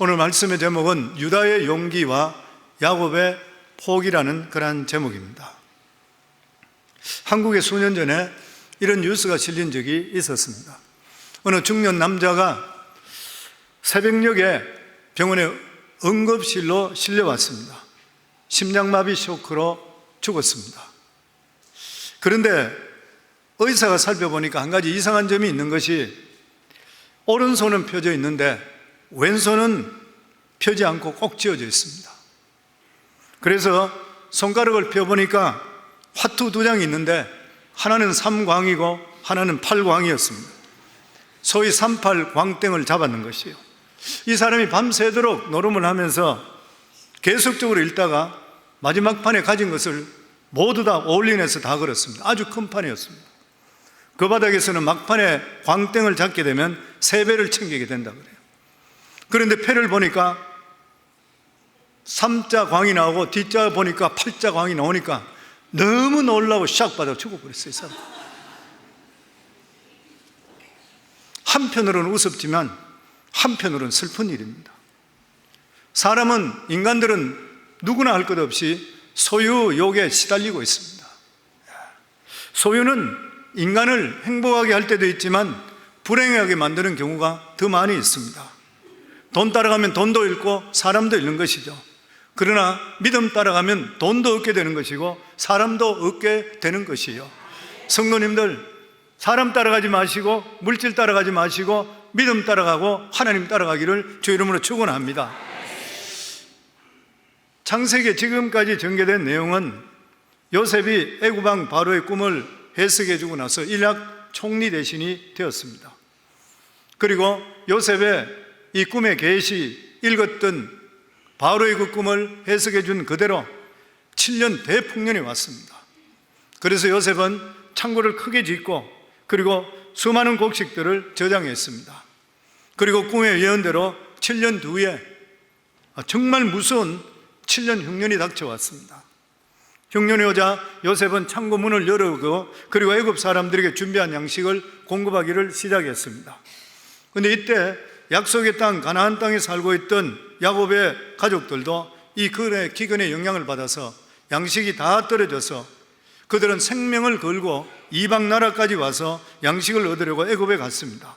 오늘 말씀의 제목은 유다의 용기와 야곱의 포기라는 그러한 제목입니다. 한국에 수년 전에 이런 뉴스가 실린 적이 있었습니다. 어느 중년 남자가 새벽녘에 병원에 응급실로 실려왔습니다. 심장마비 쇼크로 죽었습니다. 그런데 의사가 살펴보니까 한 가지 이상한 점이 있는 것이, 오른손은 펴져 있는데 왼손은 펴지 않고 꼭 쥐어져 있습니다. 그래서 손가락을 펴보니까 화투 두 장이 있는데 하나는 삼광이고 하나는 팔광이었습니다. 소위 38 광땡을 잡았는 것이에요. 이 사람이 밤새도록 노름을 하면서 계속적으로 읽다가 마지막 판에 가진 것을 모두 다 올인해서 다 걸었습니다. 아주 큰 판이었습니다. 그 바닥에서는 막판에 광땡을 잡게 되면 3배를 챙기게 된다 그래요. 그런데 패를 보니까 3자 광이 나오고 뒷자 보니까 8자 광이 나오니까 너무 놀라고 샥 받아 죽어버렸어요, 이 사람. 한편으로는 우습지만 한편으로는 슬픈 일입니다. 사람은, 인간들은 누구나 할 것 없이 소유욕에 시달리고 있습니다. 소유는 인간을 행복하게 할 때도 있지만 불행하게 만드는 경우가 더 많이 있습니다. 돈 따라가면 돈도 잃고 사람도 잃는 것이죠. 그러나 믿음 따라가면 돈도 얻게 되는 것이고 사람도 얻게 되는 것이에요. 성도님들, 사람 따라가지 마시고 물질 따라가지 마시고 믿음 따라가고 하나님 따라가기를 주 이름으로 축원합니다. 창세기에 지금까지 전개된 내용은 요셉이 애굽 왕 바로의 꿈을 해석해 주고 나서 일약 총리 대신이 되었습니다. 그리고 요셉의 이 꿈의 계시, 읽었던 바로의 그 꿈을 해석해 준 그대로 7년 대풍년이 왔습니다. 그래서 요셉은 창고를 크게 짓고 그리고 수많은 곡식들을 저장했습니다. 그리고 꿈의 예언대로 7년 뒤에 정말 무서운 7년 흉년이 닥쳐왔습니다. 흉년이 오자 요셉은 창고 문을 열어오고 그리고 애굽 사람들에게 준비한 양식을 공급하기를 시작했습니다. 그런데 이때 약속의 땅 가나안 땅에 살고 있던 야곱의 가족들도 이 기근의 영향을 받아서 양식이 다 떨어져서 그들은 생명을 걸고 이방 나라까지 와서 양식을 얻으려고 애굽에 갔습니다.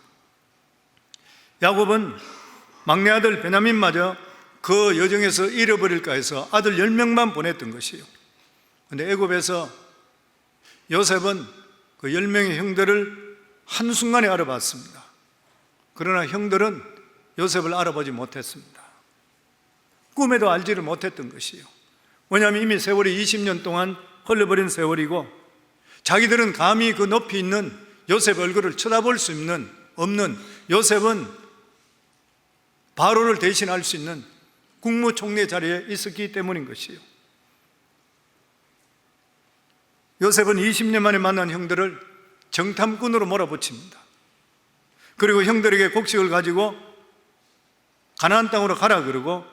야곱은 막내 아들 베냐민마저 그 여정에서 잃어버릴까 해서 아들 10명만 보냈던 것이에요. 그런데 애굽에서 요셉은 그 10명의 형들을 한순간에 알아봤습니다. 그러나 형들은 요셉을 알아보지 못했습니다. 꿈에도 알지를 못했던 것이에요. 왜냐하면 이미 세월이 20년 동안 흘러버린 세월이고 자기들은 감히 그 높이 있는 요셉 얼굴을 쳐다볼 수 없는 요셉은 바로를 대신할 수 있는 국무총리 자리에 있었기 때문인 것이에요. 요셉은 20년 만에 만난 형들을 정탐꾼으로 몰아붙입니다. 그리고 형들에게 곡식을 가지고 가나안 땅으로 가라 그러고,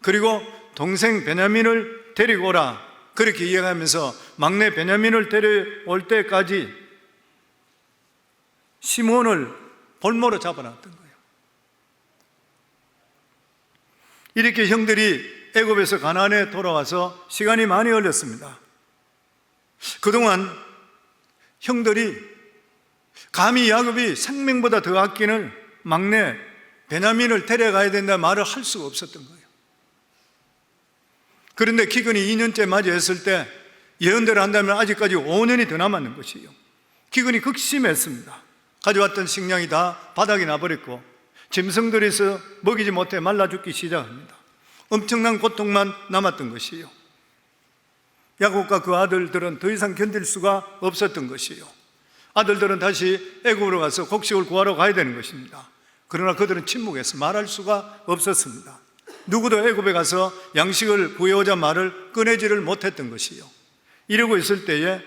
그리고 동생 베냐민을 데리고 오라 그렇게 이야기하면서 막내 베냐민을 데려올 때까지 시몬을 볼모로 잡아놨던 거예요. 이렇게 형들이 애굽에서 가나안에 돌아와서 시간이 많이 걸렸습니다. 그동안 형들이 감히 야곱이 생명보다 더 아끼는 막내 베냐민을 데려가야 된다는 말을 할 수가 없었던 거예요. 그런데 기근이 2년째 맞이했을 때 예언대로 한다면 아직까지 5년이 더 남았는 것이에요. 기근이 극심했습니다. 가져왔던 식량이 다 바닥에 나버렸고 짐승들에서 먹이지 못해 말라 죽기 시작합니다. 엄청난 고통만 남았던 것이에요. 야곱과 그 아들들은 더 이상 견딜 수가 없었던 것이에요. 아들들은 다시 애굽으로 가서 곡식을 구하러 가야 되는 것입니다. 그러나 그들은 침묵해서 말할 수가 없었습니다. 누구도 애굽에 가서 양식을 구해오자 말을 꺼내지를 못했던 것이요. 이러고 있을 때에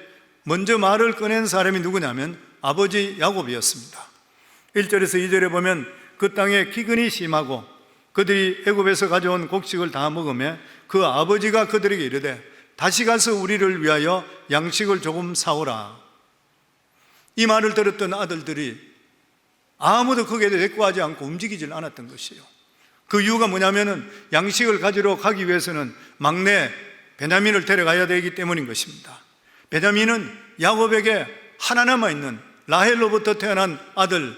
먼저 말을 꺼낸 사람이 누구냐면 아버지 야곱이었습니다. 1절에서 2절에 보면 그 땅에 기근이 심하고 그들이 애굽에서 가져온 곡식을 다 먹으며 그 아버지가 그들에게 이르되 다시 가서 우리를 위하여 양식을 조금 사오라. 이 말을 들었던 아들들이 아무도 거기에 대꾸하지 않고 움직이질 않았던 것이에요. 그 이유가 뭐냐면은 양식을 가지러 가기 위해서는 막내 베냐민을 데려가야 되기 때문인 것입니다. 베냐민은 야곱에게 하나 남아있는 라헬로부터 태어난 아들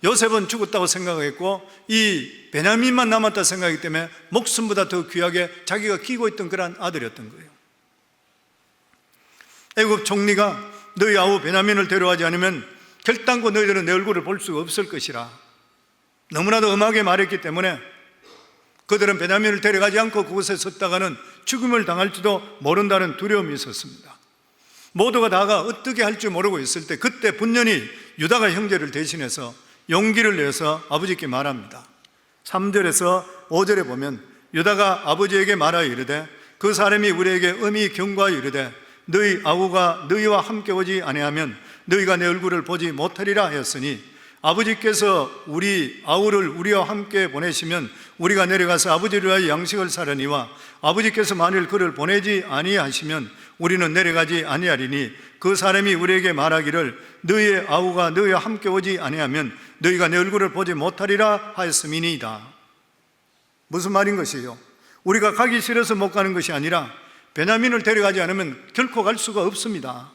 요셉은 죽었다고 생각했고 이 베냐민만 남았다 생각하기 때문에 목숨보다 더 귀하게 자기가 키우고 있던 그런 아들이었던 거예요. 애굽 총리가 너희 아우 베냐민을 데려가지 않으면 결단코 너희들은 내 얼굴을 볼 수가 없을 것이라 너무나도 엄하게 말했기 때문에 그들은 베냐민을 데려가지 않고 그곳에 섰다가는 죽음을 당할지도 모른다는 두려움이 있었습니다. 모두가 다가 어떻게 할 줄 모르고 있을 때 그때 분연히 유다가 형제를 대신해서 용기를 내서 아버지께 말합니다. 3절에서 5절에 보면 유다가 아버지에게 말하여 이르되 그 사람이 우리에게 엄히 경고하여 이르되 너희 아우가 너희와 함께 오지 아니하면 너희가 내 얼굴을 보지 못하리라 하였으니 아버지께서 우리 아우를 우리와 함께 보내시면 우리가 내려가서 아버지를 위하여 양식을 사려니와 아버지께서 만일 그를 보내지 아니하시면 우리는 내려가지 아니하리니 그 사람이 우리에게 말하기를 너희의 아우가 너희와 함께 오지 아니하면 너희가 내 얼굴을 보지 못하리라 하였음이니이다. 무슨 말인 것이에요? 우리가 가기 싫어서 못 가는 것이 아니라 베냐민을 데려가지 않으면 결코 갈 수가 없습니다.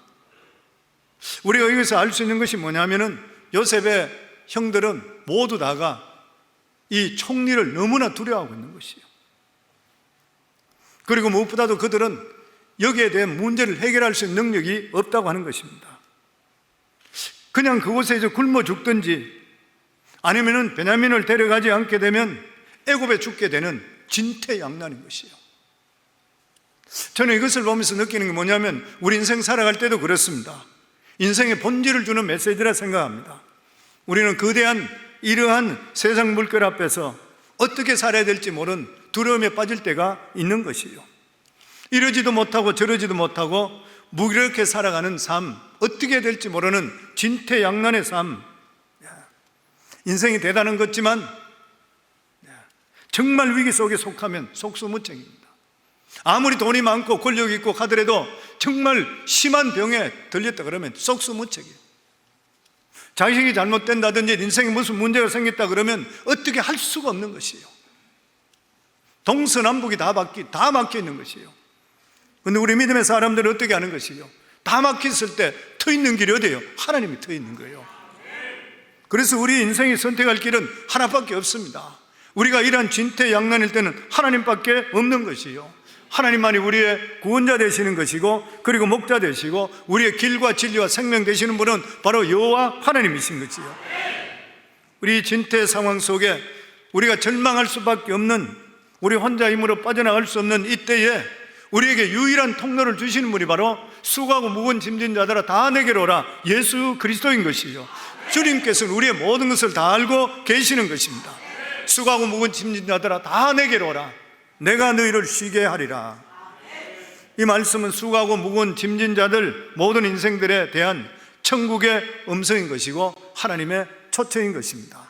우리가 여기서 알 수 있는 것이 뭐냐면은 요셉의 형들은 모두 다가 이 총리를 너무나 두려워하고 있는 것이에요. 그리고 무엇보다도 그들은 여기에 대한 문제를 해결할 수 있는 능력이 없다고 하는 것입니다. 그냥 그곳에서 굶어 죽든지 아니면은 베냐민을 데려가지 않게 되면 애굽에 죽게 되는 진퇴양난인 것이에요. 저는 이것을 보면서 느끼는 게 뭐냐면 우리 인생 살아갈 때도 그렇습니다. 인생의 본질을 주는 메시지라 생각합니다. 우리는 거대한 이러한 세상 물결 앞에서 어떻게 살아야 될지 모르는 두려움에 빠질 때가 있는 것이에요. 이러지도 못하고 저러지도 못하고 무기력하게 살아가는 삶, 어떻게 해야 될지 모르는 진퇴양난의 삶. 인생이 대단한 것지만 정말 위기 속에 속하면 속수무책입니다. 아무리 돈이 많고 권력이 있고 하더라도 정말 심한 병에 들렸다 그러면 속수무책이에요. 자식이 잘못된다든지 인생에 무슨 문제가 생겼다 그러면 어떻게 할 수가 없는 것이에요. 동서남북이 다 막혀 있는 것이에요. 그런데 우리 믿음의 사람들은 어떻게 하는 것이에요? 다 막혔을 때 터 있는 길이 어디예요? 하나님이 터 있는 거예요. 그래서 우리 인생이 선택할 길은 하나밖에 없습니다. 우리가 이러한 진퇴양난일 때는 하나님밖에 없는 것이에요. 하나님만이 우리의 구원자 되시는 것이고 그리고 목자 되시고 우리의 길과 진리와 생명 되시는 분은 바로 여호와 하나님이신 것이요. 우리 진퇴 상황 속에 우리가 절망할 수밖에 없는, 우리 혼자 힘으로 빠져나갈 수 없는 이때에 우리에게 유일한 통로를 주시는 분이 바로 수고하고 무거운 짐진 자들아 다 내게로 오라, 예수 그리스도인 것이요. 주님께서는 우리의 모든 것을 다 알고 계시는 것입니다. 수고하고 무거운 짐진 자들아 다 내게로 오라, 내가 너희를 쉬게 하리라. 이 말씀은 수고하고 무거운 짐진 자들 모든 인생들에 대한 천국의 음성인 것이고 하나님의 초청인 것입니다.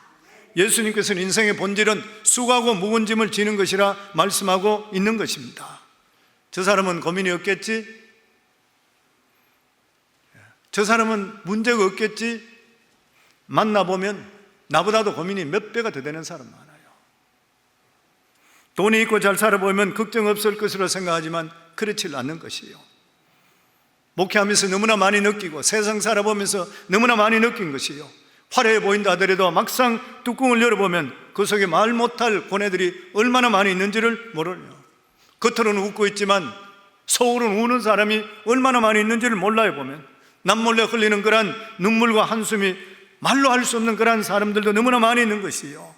예수님께서는 인생의 본질은 수고하고 무거운 짐을 지는 것이라 말씀하고 있는 것입니다. 저 사람은 고민이 없겠지? 저 사람은 문제가 없겠지? 만나보면 나보다도 고민이 몇 배가 더 되는 사람 많아요. 돈이 있고 잘 살아보면 걱정 없을 것으로 생각하지만 그렇지 않는 것이에요. 목회하면서 너무나 많이 느끼고 세상 살아보면서 너무나 많이 느낀 것이에요. 화려해 보인다 하더라도 막상 뚜껑을 열어보면 그 속에 말 못할 고뇌들이 얼마나 많이 있는지를 모르요. 겉으로는 웃고 있지만 속으로는 우는 사람이 얼마나 많이 있는지를 몰라요. 보면 남몰래 흘리는 그런 눈물과 한숨이 말로 할 수 없는 그런 사람들도 너무나 많이 있는 것이에요.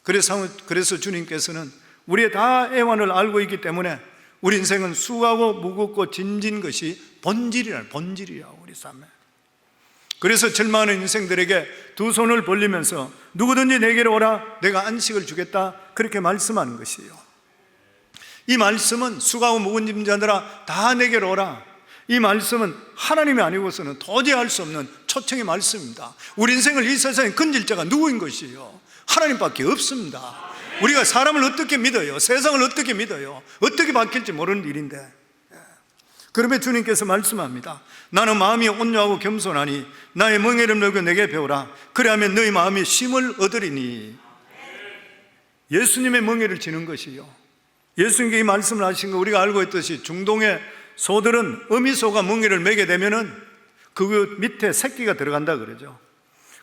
그래서 주님께서는 우리의 다 애환을 알고 있기 때문에 우리 인생은 수고하고 무겁고 짐진 것이 본질이야, 우리 삶에. 그래서 절망하는 인생들에게 두 손을 벌리면서 누구든지 내게로 오라, 내가 안식을 주겠다, 그렇게 말씀하는 것이에요. 이 말씀은 수고하고 무거운 짐진 자들아 다 내게로 오라, 이 말씀은 하나님이 아니고서는 도저히 할 수 없는 초청의 말씀입니다. 우리 인생을 이 세상에 건질 자가 누구인 것이에요? 하나님밖에 없습니다. 우리가 사람을 어떻게 믿어요? 세상을 어떻게 믿어요? 어떻게 바뀔지 모르는 일인데, 그러면 주님께서 말씀합니다. 나는 마음이 온유하고 겸손하니 나의 멍에를 들고 내게 배우라, 그리하면 너희 마음이 쉼을 얻으리니. 예수님의 멍에를 지는 것이요, 예수님께 이 말씀을 하신 거 우리가 알고 있듯이 중동의 소들은 어미소가 멍에를 매게 되면은 그 밑에 새끼가 들어간다 그러죠.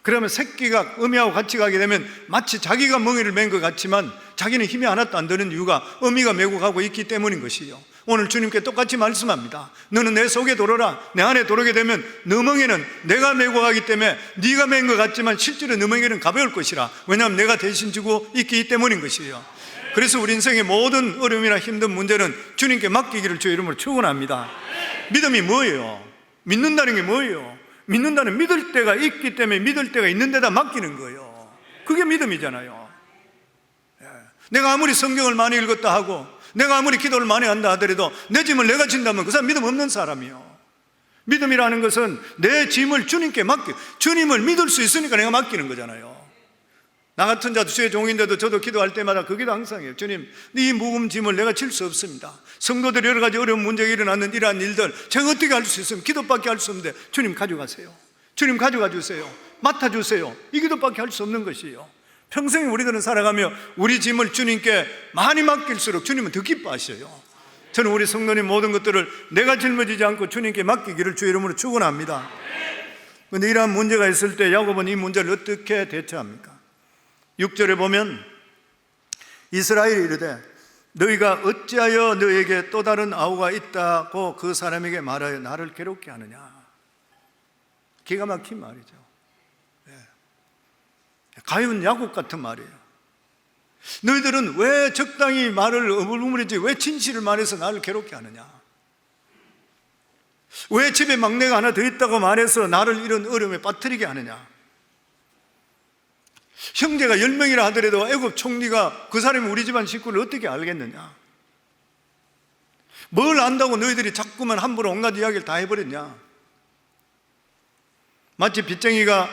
그러면 새끼가 어미하고 같이 가게 되면 마치 자기가 멍에를 맨 것 같지만 자기는 힘이 하나도 안 드는 이유가 어미가 메고 가고 있기 때문인 것이요. 오늘 주님께 똑같이 말씀합니다. 너는 내 속에 들어오라. 내 안에 들어오게 되면 너 멍에는 내가 메고 가기 때문에 네가 맨 것 같지만 실제로 너 멍에는 가벼울 것이라. 왜냐하면 내가 대신 지고 있기 때문인 것이요. 그래서 우리 인생의 모든 어려움이나 힘든 문제는 주님께 맡기기를 주의 이름으로 축원합니다. 믿음이 뭐예요? 믿는다는 게 뭐예요? 믿는다는 믿을 때가 있기 때문에 믿을 때가 있는 데다 맡기는 거예요. 그게 믿음이잖아요. 내가 아무리 성경을 많이 읽었다 하고 내가 아무리 기도를 많이 한다 하더라도 내 짐을 내가 진다면 그 사람 믿음 없는 사람이요. 믿음이라는 것은 내 짐을 주님께 주님을 믿을 수 있으니까 내가 맡기는 거잖아요. 나 같은 자도 주의 종인데도 저도 기도할 때마다 그 기도 항상 해요. 주님, 이 무거운 짐을 내가 질 수 없습니다. 성도들이 여러 가지 어려운 문제가 일어나는 이러한 일들 제가 어떻게 할 수 있으면 기도밖에 할 수 없는데 주님 가져가세요. 주님 가져가 주세요. 맡아주세요. 이 기도밖에 할 수 없는 것이에요. 평생 우리들은 살아가며 우리 짐을 주님께 많이 맡길수록 주님은 더 기뻐하셔요. 저는 우리 성도님 모든 것들을 내가 짊어지지 않고 주님께 맡기기를 주의 이름으로 축원합니다. 그런데 이러한 문제가 있을 때 야곱은 이 문제를 어떻게 대처합니까? 6절에 보면 이스라엘이 이르되 너희가 어찌하여 너에게 또 다른 아우가 있다고 그 사람에게 말하여 나를 괴롭게 하느냐. 기가 막힌 말이죠. 가엾은 야곱 같은 말이에요. 너희들은 왜 적당히 말을 어물어물이지 왜 진실을 말해서 나를 괴롭게 하느냐. 왜 집에 막내가 하나 더 있다고 말해서 나를 이런 어려움에 빠뜨리게 하느냐. 형제가 10명이라 하더라도 애굽 총리가 그 사람이 우리 집안 식구를 어떻게 알겠느냐. 뭘 안다고 너희들이 자꾸만 함부로 온갖 이야기를 다 해버렸냐. 마치 빚쟁이가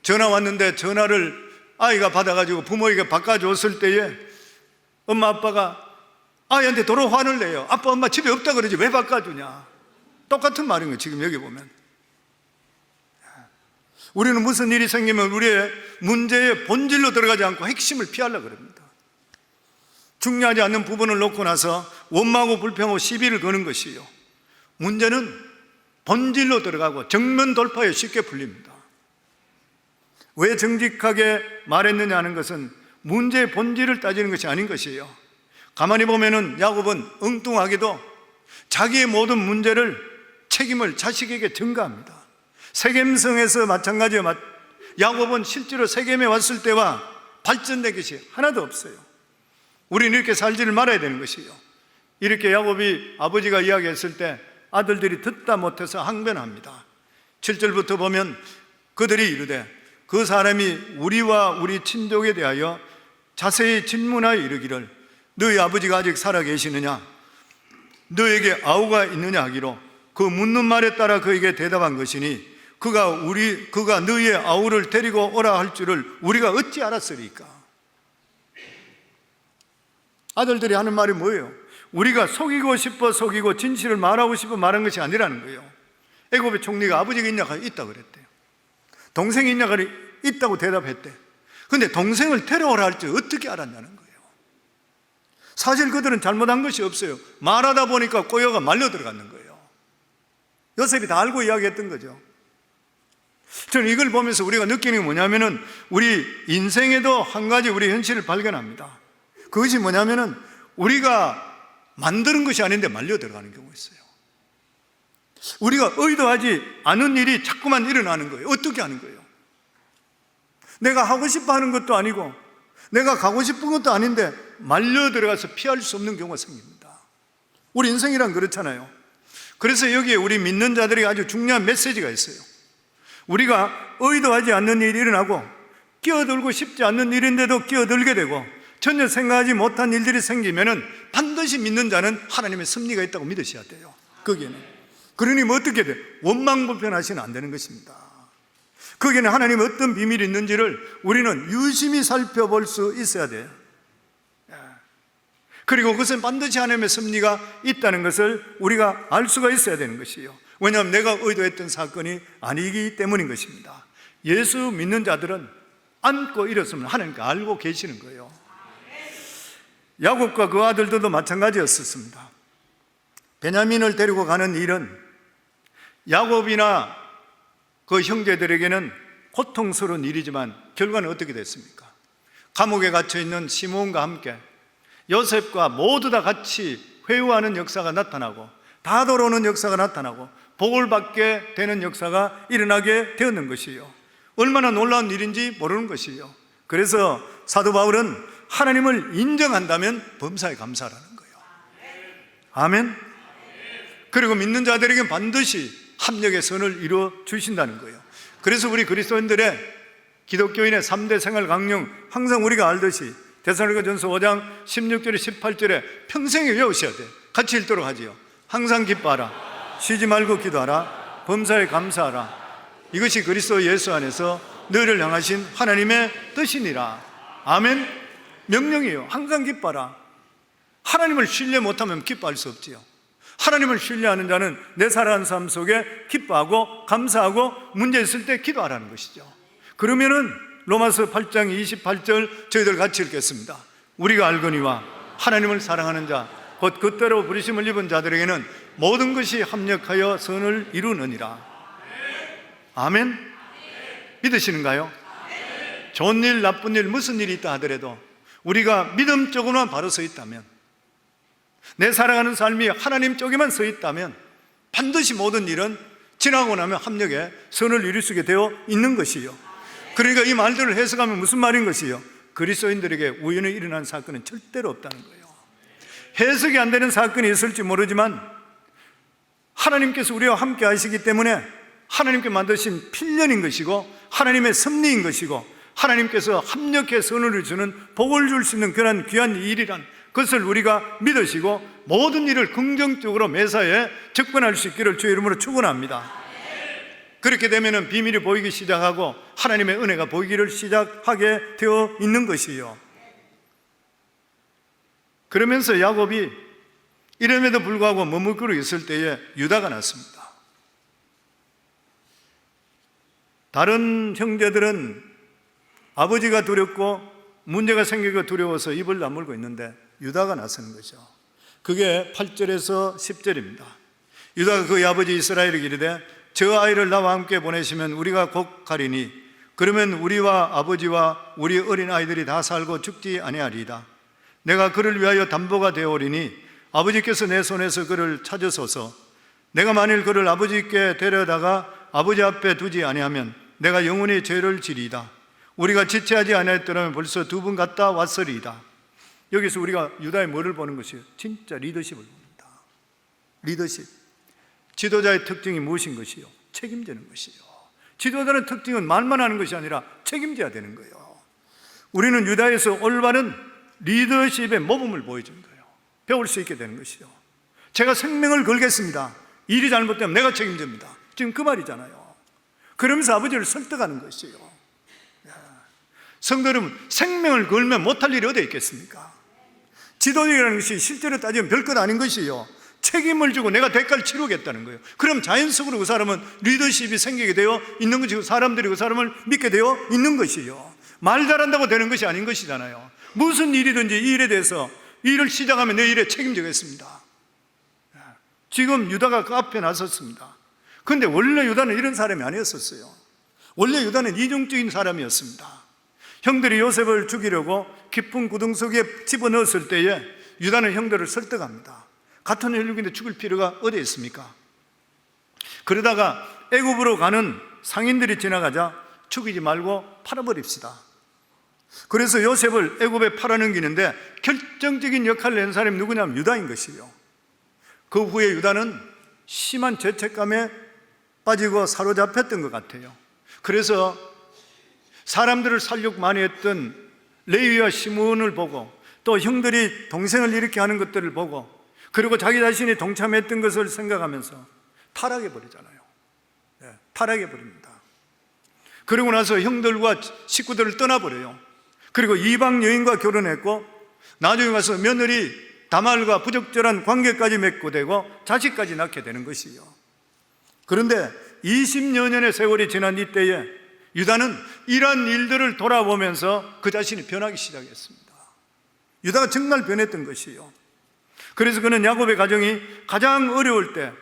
전화 왔는데 전화를 아이가 받아가지고 부모에게 바꿔줬을 때에 엄마 아빠가 아이한테 도로 화를 내요. 아빠 엄마 집에 없다 그러지 왜 바꿔주냐. 똑같은 말인 거예요. 지금 여기 보면 우리는 무슨 일이 생기면 우리의 문제의 본질로 들어가지 않고 핵심을 피하려고 합니다. 중요하지 않는 부분을 놓고 나서 원망하고 불평하고 시비를 거는 것이에요. 문제는 본질로 들어가고 정면 돌파에 쉽게 풀립니다. 왜 정직하게 말했느냐 하는 것은 문제의 본질을 따지는 것이 아닌 것이에요. 가만히 보면은 야곱은 엉뚱하게도 자기의 모든 문제를 책임을 자식에게 전가합니다. 세겜성에서 마찬가지예요. 야곱은 실제로 세겜에 왔을 때와 발전된 것이 하나도 없어요. 우리는 이렇게 살지를 말아야 되는 것이에요. 이렇게 야곱이 아버지가 이야기했을 때 아들들이 듣다 못해서 항변합니다. 7절부터 보면 그들이 이르되 그 사람이 우리와 우리 친족에 대하여 자세히 질문하여 이르기를 너희 아버지가 아직 살아 계시느냐 너에게 아우가 있느냐 하기로 그 묻는 말에 따라 그에게 대답한 것이니 그가 너희의 아우를 데리고 오라 할 줄을 우리가 어찌 알았으리까. 아들들이 하는 말이 뭐예요? 우리가 속이고 싶어 속이고 진실을 말하고 싶어 말한 것이 아니라는 거예요. 애굽의 총리가 아버지가 있냐고 있다고 그랬대요. 동생이 있냐고 있다고 대답했대. 근데 동생을 데려오라 할 줄 어떻게 알았냐는 거예요. 사실 그들은 잘못한 것이 없어요. 말하다 보니까 꼬여가 말려 들어갔는 거예요. 요셉이 다 알고 이야기했던 거죠. 저는 이걸 보면서 우리가 느끼는 게 뭐냐면은 우리 인생에도 한 가지 우리 현실을 발견합니다. 그것이 뭐냐면은 우리가 만드는 것이 아닌데 말려 들어가는 경우가 있어요. 우리가 의도하지 않은 일이 자꾸만 일어나는 거예요. 어떻게 하는 거예요? 내가 하고 싶어 하는 것도 아니고 내가 가고 싶은 것도 아닌데 말려 들어가서 피할 수 없는 경우가 생깁니다. 우리 인생이란 그렇잖아요. 그래서 여기에 우리 믿는 자들에게 아주 중요한 메시지가 있어요. 우리가 의도하지 않는 일이 일어나고 끼어들고 싶지 않는 일인데도 끼어들게 되고 전혀 생각하지 못한 일들이 생기면은 반드시 믿는 자는 하나님의 섭리가 있다고 믿으셔야 돼요. 거기에는. 그러니 뭐 어떻게 돼? 원망불평하시면 안 되는 것입니다. 거기에는 하나님의 어떤 비밀이 있는지를 우리는 유심히 살펴볼 수 있어야 돼요. 그리고 그것은 반드시 하나님의 섭리가 있다는 것을 우리가 알 수가 있어야 되는 것이에요. 왜냐하면 내가 의도했던 사건이 아니기 때문인 것입니다. 예수 믿는 자들은 안고 일었으면 하나님께 알고 계시는 거예요. 야곱과 그 아들들도 마찬가지였었습니다. 베냐민을 데리고 가는 일은 야곱이나 그 형제들에게는 고통스러운 일이지만 결과는 어떻게 됐습니까? 감옥에 갇혀있는 시므온과 함께 요셉과 모두 다 같이 회유하는 역사가 나타나고, 다 돌아오는 역사가 나타나고, 복을 받게 되는 역사가 일어나게 되었는 것이요, 얼마나 놀라운 일인지 모르는 것이요. 그래서 사도 바울은 하나님을 인정한다면 범사에 감사하라는 거예요. 아멘. 그리고 믿는 자들에게 반드시 합력의 선을 이루어 주신다는 거예요. 그래서 우리 그리스도인들의, 기독교인의 3대 생활 강령, 항상 우리가 알듯이 데살로니가전서 5장 16절에 18절에 평생에 외우셔야 돼. 같이 읽도록 하지요. 항상 기뻐하라, 쉬지 말고 기도하라, 범사에 감사하라. 이것이 그리스도 예수 안에서 너희를 향하신 하나님의 뜻이니라. 아멘. 명령이에요. 항상 기뻐하라. 하나님을 신뢰 못하면 기뻐할 수 없지요. 하나님을 신뢰하는 자는 내 살아가는 삶 속에 기뻐하고 감사하고 문제 있을 때 기도하라는 것이죠. 그러면은 로마서 8장 28절 저희들 같이 읽겠습니다. 우리가 알거니와 하나님을 사랑하는 자 곧 그때로 부르심을 입은 자들에게는 모든 것이 합력하여 선을 이루느니라. 아멘. 믿으시는가요? 좋은 일 나쁜 일 무슨 일이 있다 하더라도 우리가 믿음 쪽으로만 바로 서 있다면, 내 살아가는 삶이 하나님 쪽에만 서 있다면 반드시 모든 일은 지나고 나면 합력에 선을 이룰 수 있게 되어 있는 것이요. 그러니까 이 말들을 해석하면 무슨 말인 것이요? 그리스도인들에게 우연히 일어난 사건은 절대로 없다는 거예요. 해석이 안 되는 사건이 있을지 모르지만 하나님께서 우리와 함께 하시기 때문에 하나님께 만드신 필연인 것이고 하나님의 섭리인 것이고 하나님께서 합력해 선을 주는 복을 줄 수 있는 그런 귀한 일이란 그것을 우리가 믿으시고 모든 일을 긍정적으로 매사에 접근할 수 있기를 주의 이름으로 축원합니다. 그렇게 되면 비밀이 보이기 시작하고 하나님의 은혜가 보이기를 시작하게 되어 있는 것이요. 그러면서 야곱이 이름에도 불구하고 머뭇거리고 있을 때에 유다가 났습니다. 다른 형제들은 아버지가 두렵고 문제가 생기고 두려워서 입을 다물고 있는데 유다가 나서는 거죠. 그게 8절에서 10절입니다. 유다가 그의 아버지 이스라엘에게 이르되 저 아이를 나와 함께 보내시면 우리가 곧 가리니 그러면 우리와 아버지와 우리 어린 아이들이 다 살고 죽지 아니하리이다. 내가 그를 위하여 담보가 되어오리니 아버지께서 내 손에서 그를 찾으소서. 내가 만일 그를 아버지께 데려다가 아버지 앞에 두지 아니하면 내가 영원히 죄를 지리이다. 우리가 지체하지 아니하였더라면 벌써 두 번 갔다 왔으리이다. 여기서 우리가 유다의 뭐를 보는 것이에요? 진짜 리더십을 봅니다. 리더십. 지도자의 특징이 무엇인 것이요? 책임지는 것이요. 지도자의 특징은 말만 하는 것이 아니라 책임져야 되는 거예요. 우리는 유다에서 올바른 리더십의 모범을 보여준 거예요. 배울 수 있게 되는 것이요. 제가 생명을 걸겠습니다. 일이 잘못되면 내가 책임집니다. 지금 그 말이잖아요. 그러면서 아버지를 설득하는 것이요. 성도 여러분, 생명을 걸면 못할 일이 어디 있겠습니까? 지도력이라는 것이 실제로 따지면 별것 아닌 것이요. 책임을 지고 내가 대가를 치르겠다는 거예요. 그럼 자연적으로 그 사람은 리더십이 생기게 되어 있는 것이고 사람들이 그 사람을 믿게 되어 있는 것이요. 말 잘한다고 되는 것이 아닌 것이잖아요. 무슨 일이든지 이 일에 대해서 일을 시작하면 내 일에 책임지겠습니다. 지금 유다가 그 앞에 나섰습니다. 그런데 원래 유다는 이런 사람이 아니었었어요. 원래 유다는 이중적인 사람이었습니다. 형들이 요셉을 죽이려고 깊은 구덩 속에 집어넣었을 때에 유다는 형들을 설득합니다. 같은 혈육인데 죽일 필요가 어디 있습니까? 그러다가 애굽으로 가는 상인들이 지나가자 죽이지 말고 팔아버립시다. 그래서 요셉을 애굽에 팔아넘기는데 결정적인 역할을 낸 사람이 누구냐면 유다인 것이에요. 그 후에 유다는 심한 죄책감에 빠지고 사로잡혔던 것 같아요. 그래서 사람들을 살육 많이 했던 레위와 시므온을 보고 또 형들이 동생을 이렇게 하는 것들을 보고 그리고 자기 자신이 동참했던 것을 생각하면서 타락해버리잖아요. 타락해버립니다. 그러고 나서 형들과 식구들을 떠나버려요. 그리고 이방 여인과 결혼했고 나중에 가서 며느리 다말과 부적절한 관계까지 맺고 되고 자식까지 낳게 되는 것이요. 그런데 20여 년의 세월이 지난 이때에 유다는 이러한 일들을 돌아보면서 그 자신이 변하기 시작했습니다. 유다가 정말 변했던 것이요. 그래서 그는 야곱의 가정이 가장 어려울 때,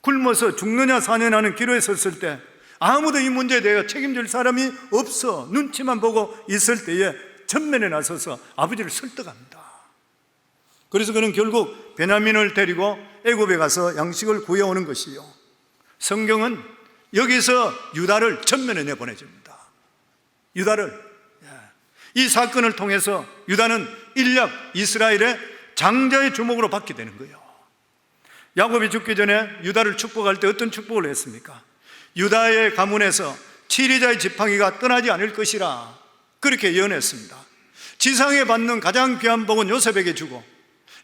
굶어서 죽느냐 사느냐 하는 기로에 섰을 때, 아무도 이 문제에 대해 책임질 사람이 없어 눈치만 보고 있을 때에 전면에 나서서 아버지를 설득합니다. 그래서 그는 결국 베냐민을 데리고 애굽에 가서 양식을 구해오는 것이요. 성경은 여기서 유다를 전면에 내보내줍니다. 유다를. 이 사건을 통해서 유다는 일약 이스라엘의 장자의 주목으로 받게 되는 거예요. 야곱이 죽기 전에 유다를 축복할 때 어떤 축복을 했습니까? 유다의 가문에서 치리자의 지팡이가 떠나지 않을 것이라 그렇게 예언했습니다. 지상에 받는 가장 귀한 복은 요셉에게 주고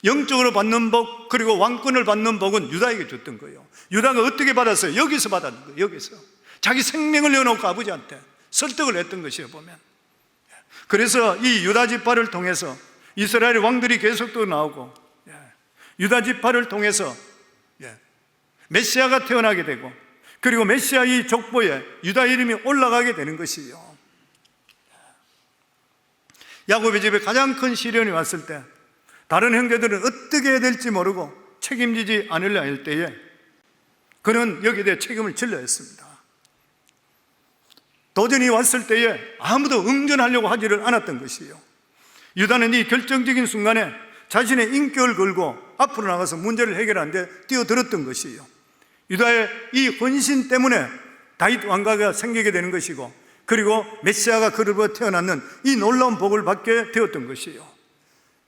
영적으로 받는 복, 그리고 왕권을 받는 복은 유다에게 줬던 거예요. 유다가 어떻게 받았어요? 여기서 받았는 거예요. 여기서 자기 생명을 내어놓고 아버지한테 설득을 했던 것이에요, 보면. 그래서 이 유다 지파를 통해서 이스라엘의 왕들이 계속 또 나오고, 유다 지파를 통해서 메시아가 태어나게 되고, 그리고 메시아 이 족보에 유다 이름이 올라가게 되는 것이에요. 야곱의 집에 가장 큰 시련이 왔을 때 다른 형제들은 어떻게 해야 될지 모르고 책임지지 않으려 할 때에 그는 여기에 대해 책임을 질러 했습니다. 도전이 왔을 때에 아무도 응전하려고 하지를 않았던 것이에요. 유다는 이 결정적인 순간에 자신의 인격을 걸고 앞으로 나가서 문제를 해결하는데 뛰어들었던 것이에요. 유다의 이 헌신 때문에 다윗 왕가가 생기게 되는 것이고, 그리고 메시아가 그로부터 태어났는 이 놀라운 복을 받게 되었던 것이에요.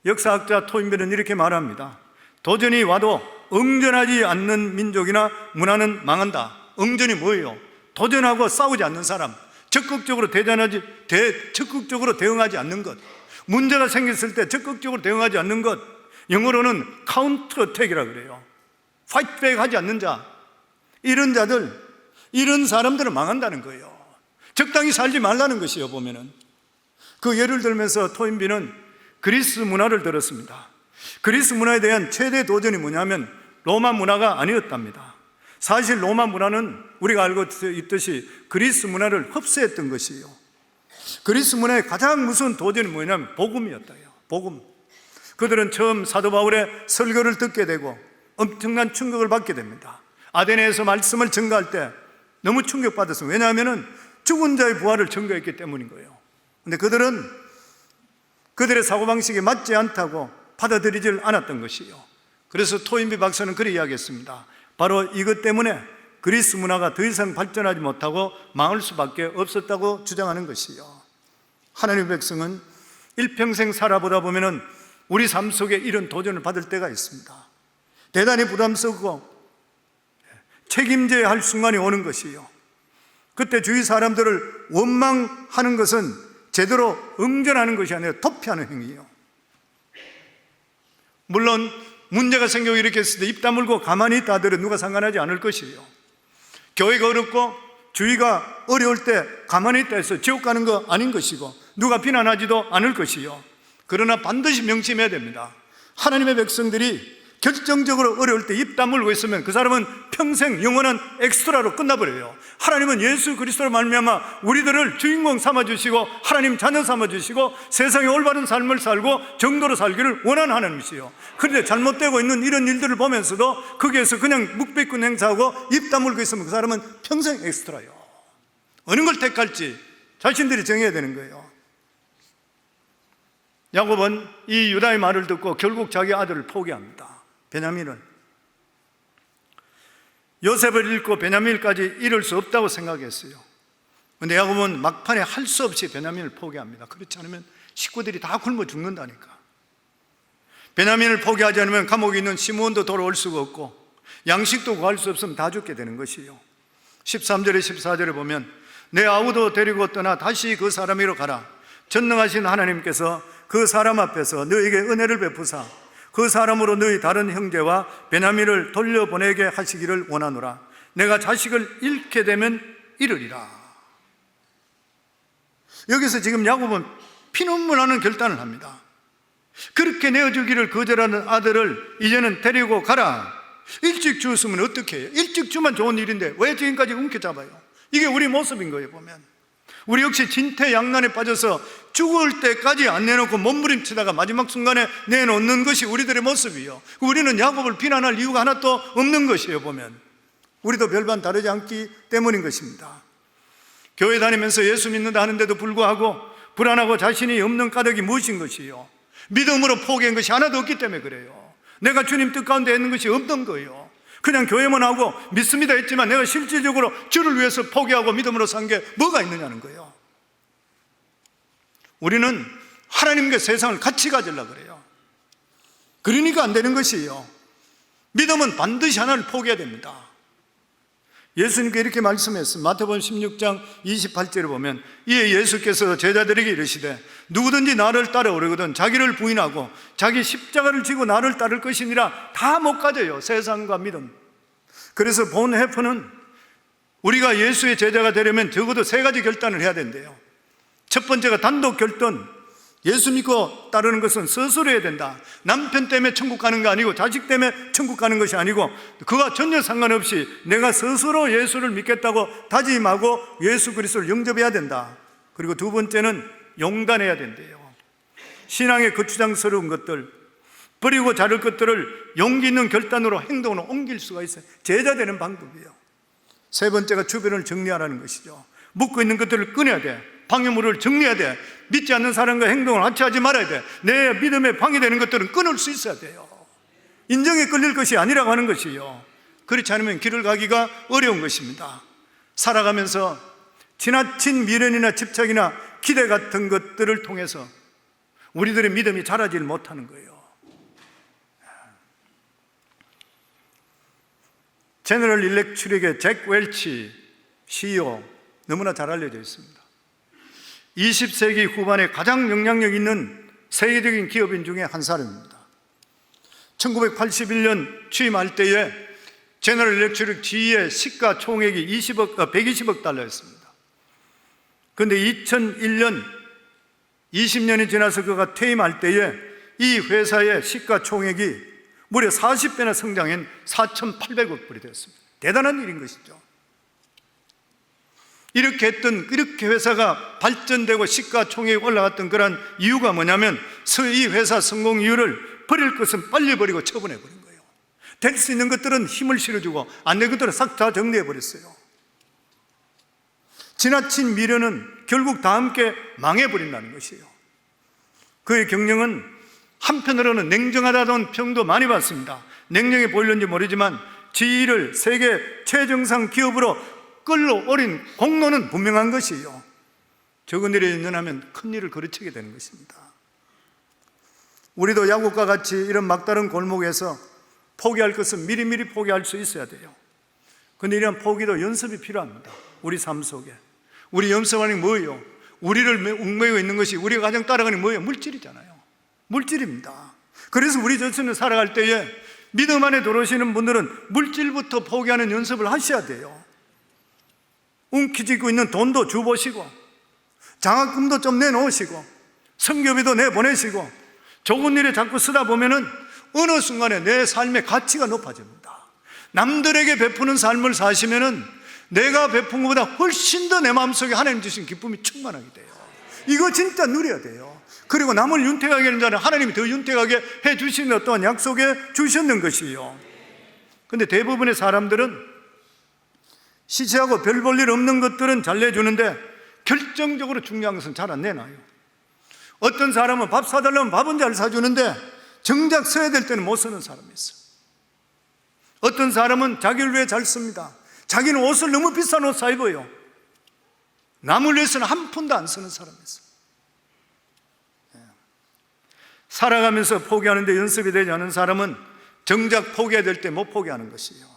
역사학자 토인벨은 이렇게 말합니다. 도전이 와도 응전하지 않는 민족이나 문화는 망한다. 응전이 뭐예요? 도전하고 싸우지 않는 사람, 적극적으로 적극적으로 대응하지 않는 것, 문제가 생겼을 때 적극적으로 대응하지 않는 것, 영어로는 카운터 어택이라고 그래요. 파이트백 하지 않는 자, 이런 자들, 이런 사람들은 망한다는 거예요. 적당히 살지 말라는 것이에요, 보면은. 그 예를 들면서 토인비는 그리스 문화를 들었습니다. 그리스 문화에 대한 최대 도전이 뭐냐면 로마 문화가 아니었답니다. 사실 로마 문화는 우리가 알고 있듯이 그리스 문화를 흡수했던 것이에요. 그리스 문화의 가장 무서운 도전이 뭐냐면 복음이었다요. 복음. 그들은 처음 사도 바울의 설교를 듣게 되고 엄청난 충격을 받게 됩니다. 아데네에서 말씀을 증거할 때 너무 충격받았어요. 왜냐하면 죽은 자의 부활을 증거했기 때문인 거예요. 근데 그들은 그들의 사고방식에 맞지 않다고 받아들이질 않았던 것이에요. 그래서 토인비 박사는 그렇게 이야기했습니다. 바로 이것 때문에 그리스 문화가 더 이상 발전하지 못하고 망할 수밖에 없었다고 주장하는 것이에요. 하나님의 백성은 일평생 살아보다 보면 우리 삶 속에 이런 도전을 받을 때가 있습니다. 대단히 부담스럽고 책임져야 할 순간이 오는 것이에요. 그때 주위 사람들을 원망하는 것은 제대로 응전하는 것이 아니라 도피하는 행위예요. 물론 문제가 생기고 이렇게 했을 때 입 다물고 가만히 있다 하더라도 누가 상관하지 않을 것이에요. 교회가 어렵고 주위가 어려울 때 가만히 있다 해서 지옥 가는 거 아닌 것이고 누가 비난하지도 않을 것이요. 그러나 반드시 명심해야 됩니다. 하나님의 백성들이 결정적으로 어려울 때 입 다물고 있으면 그 사람은 평생 영원한 엑스트라로 끝나버려요. 하나님은 예수 그리스도로 말미암아 우리들을 주인공 삼아주시고 하나님 자녀 삼아주시고 세상에 올바른 삶을 살고 정도로 살기를 원하는 하나님이시요. 그런데 잘못되고 있는 이런 일들을 보면서도 거기에서 그냥 묵비꾼 행사하고 입 다물고 있으면 그 사람은 평생 엑스트라요. 어느 걸 택할지 자신들이 정해야 되는 거예요. 야곱은 이 유다의 말을 듣고 결국 자기 아들을 포기합니다. 베냐민을. 요셉을 잃고 베냐민까지 잃을 수 없다고 생각했어요. 그런데 야곱은 막판에 할 수 없이 베냐민을 포기합니다. 그렇지 않으면 식구들이 다 굶어 죽는다니까. 베냐민을 포기하지 않으면 감옥에 있는 시므온도 돌아올 수가 없고 양식도 구할 수 없으면 다 죽게 되는 것이에요. 13절에 14절에 보면 내 아우도 데리고 떠나 다시 그 사람이로 가라. 전능하신 하나님께서 그 사람 앞에서 너에게 은혜를 베푸사 그 사람으로 너희 다른 형제와 베냐민을 돌려보내게 하시기를 원하노라. 내가 자식을 잃게 되면 잃으리라. 여기서 지금 야곱은 피눈물 나는 결단을 합니다. 그렇게 내어주기를 거절하는 아들을 이제는 데리고 가라. 일찍 주었으면 어떻게 해요? 일찍 주면 좋은 일인데 왜 지금까지 움켜잡아요? 이게 우리 모습인 거예요, 보면. 우리 역시 진퇴양난에 빠져서 죽을 때까지 안 내놓고 몸부림치다가 마지막 순간에 내놓는 것이 우리들의 모습이요. 우리는 야곱을 비난할 이유가 하나도 없는 것이에요. 보면 우리도 별반 다르지 않기 때문인 것입니다. 교회 다니면서 예수 믿는다 하는데도 불구하고 불안하고 자신이 없는 까닭이 무엇인 것이요? 믿음으로 포기한 것이 하나도 없기 때문에 그래요. 내가 주님 뜻 가운데 있는 것이 없는 거예요. 그냥 교회만 하고 믿습니다 했지만 내가 실질적으로 주를 위해서 포기하고 믿음으로 산 게 뭐가 있느냐는 거예요. 우리는 하나님과 세상을 같이 가지려고 그래요. 그러니까 안 되는 것이에요. 믿음은 반드시 하나를 포기해야 됩니다. 예수님께 이렇게 말씀했습니다. 마태복음 16장 28절에 보면 이에 예수께서 제자들에게 이르시되 누구든지 나를 따라오려거든 자기를 부인하고 자기 십자가를 지고 나를 따를 것이니라. 다 못 가져요, 세상과 믿음. 그래서 본 해프는 우리가 예수의 제자가 되려면 적어도 세 가지 결단을 해야 된대요. 첫 번째가 단독 결단. 예수 믿고 따르는 것은 스스로 해야 된다. 남편 때문에 천국 가는 거 아니고 자식 때문에 천국 가는 것이 아니고 그와 전혀 상관없이 내가 스스로 예수를 믿겠다고 다짐하고 예수 그리스도를 영접해야 된다. 그리고 두 번째는 용단해야 된대요. 신앙의 거추장스러운 것들, 버리고 자를 것들을 용기 있는 결단으로 행동으로 옮길 수가 있어요. 제자 되는 방법이에요. 세 번째가 주변을 정리하라는 것이죠. 묶고 있는 것들을 끊어야 돼. 방해물을 정리해야 돼. 믿지 않는 사람과 행동을 같이 하지 말아야 돼. 내 믿음에 방해되는 것들은 끊을 수 있어야 돼요. 인정에 끌릴 것이 아니라고 하는 것이요. 그렇지 않으면 길을 가기가 어려운 것입니다. 살아가면서 지나친 미련이나 집착이나 기대 같은 것들을 통해서 우리들의 믿음이 자라질 못하는 거예요. 제너럴 일렉트릭의 잭 웰치 CEO, 너무나 잘 알려져 있습니다. 20세기 후반에 가장 영향력 있는 세계적인 기업인 중에 한 사람입니다. 1981년 취임할 때에 제너럴 일렉트릭 GE의 시가총액이 120억 달러였습니다. 그런데 2001년 20년이 지나서 그가 퇴임할 때에 이 회사의 시가총액이 무려 40배나 성장한 4,800억 불이 되었습니다. 대단한 일인 것이죠. 이렇게 회사가 발전되고 시가총액이 올라갔던 그런 이유가 뭐냐면 이 회사 성공 이유를 버릴 것은 빨리 버리고 처분해버린 거예요. 될 수 있는 것들은 힘을 실어주고 안 될 것들은 싹 다 정리해버렸어요. 지나친 미련은 결국 다 함께 망해버린다는 것이에요. 그의 경영은 한편으로는 냉정하다는 평도 많이 받습니다. 냉정해 보이는지 모르지만 GE를 세계 최정상 기업으로 끌어올린 공로는 분명한 것이에요. 적은 일에 연연하면 큰 일을 거르치게 되는 것입니다. 우리도 야곱과 같이 이런 막다른 골목에서 포기할 것은 미리미리 포기할 수 있어야 돼요. 그런데 이런 포기도 연습이 필요합니다. 우리 삶 속에. 우리 연습하는 게 뭐예요? 우리를 얽매이고 있는 것이, 우리가 가장 따라가는 게 뭐예요? 물질이잖아요. 물질입니다. 그래서 우리 자신을 살아갈 때에 믿음 안에 들어오시는 분들은 물질부터 포기하는 연습을 하셔야 돼요. 움켜쥐고 있는 돈도 주보시고 장학금도 좀 내놓으시고 선교비도 내보내시고 좋은 일에 자꾸 쓰다 보면은 어느 순간에 내 삶의 가치가 높아집니다. 남들에게 베푸는 삶을 사시면은 내가 베푼 것보다 훨씬 더 내 마음속에 하나님 주신 기쁨이 충만하게 돼요. 이거 진짜 누려야 돼요. 그리고 남을 윤택하게 하는 자는 하나님이 더 윤택하게 해주시는 어떠한 약속에 주셨는 것이에요. 그런데 대부분의 사람들은 시시하고 별 볼 일 없는 것들은 잘 내주는데 결정적으로 중요한 것은 잘 안 내놔요. 어떤 사람은 밥 사달라면 밥은 잘 사주는데 정작 써야 될 때는 못 쓰는 사람이 있어요. 어떤 사람은 자기를 위해 잘 씁니다. 자기는 옷을 너무 비싼 옷 사 입어요. 남을 위해서는 한 푼도 안 쓰는 사람이 있어요. 살아가면서 포기하는데 연습이 되지 않은 사람은 정작 포기해야 될 때 못 포기하는 것이에요.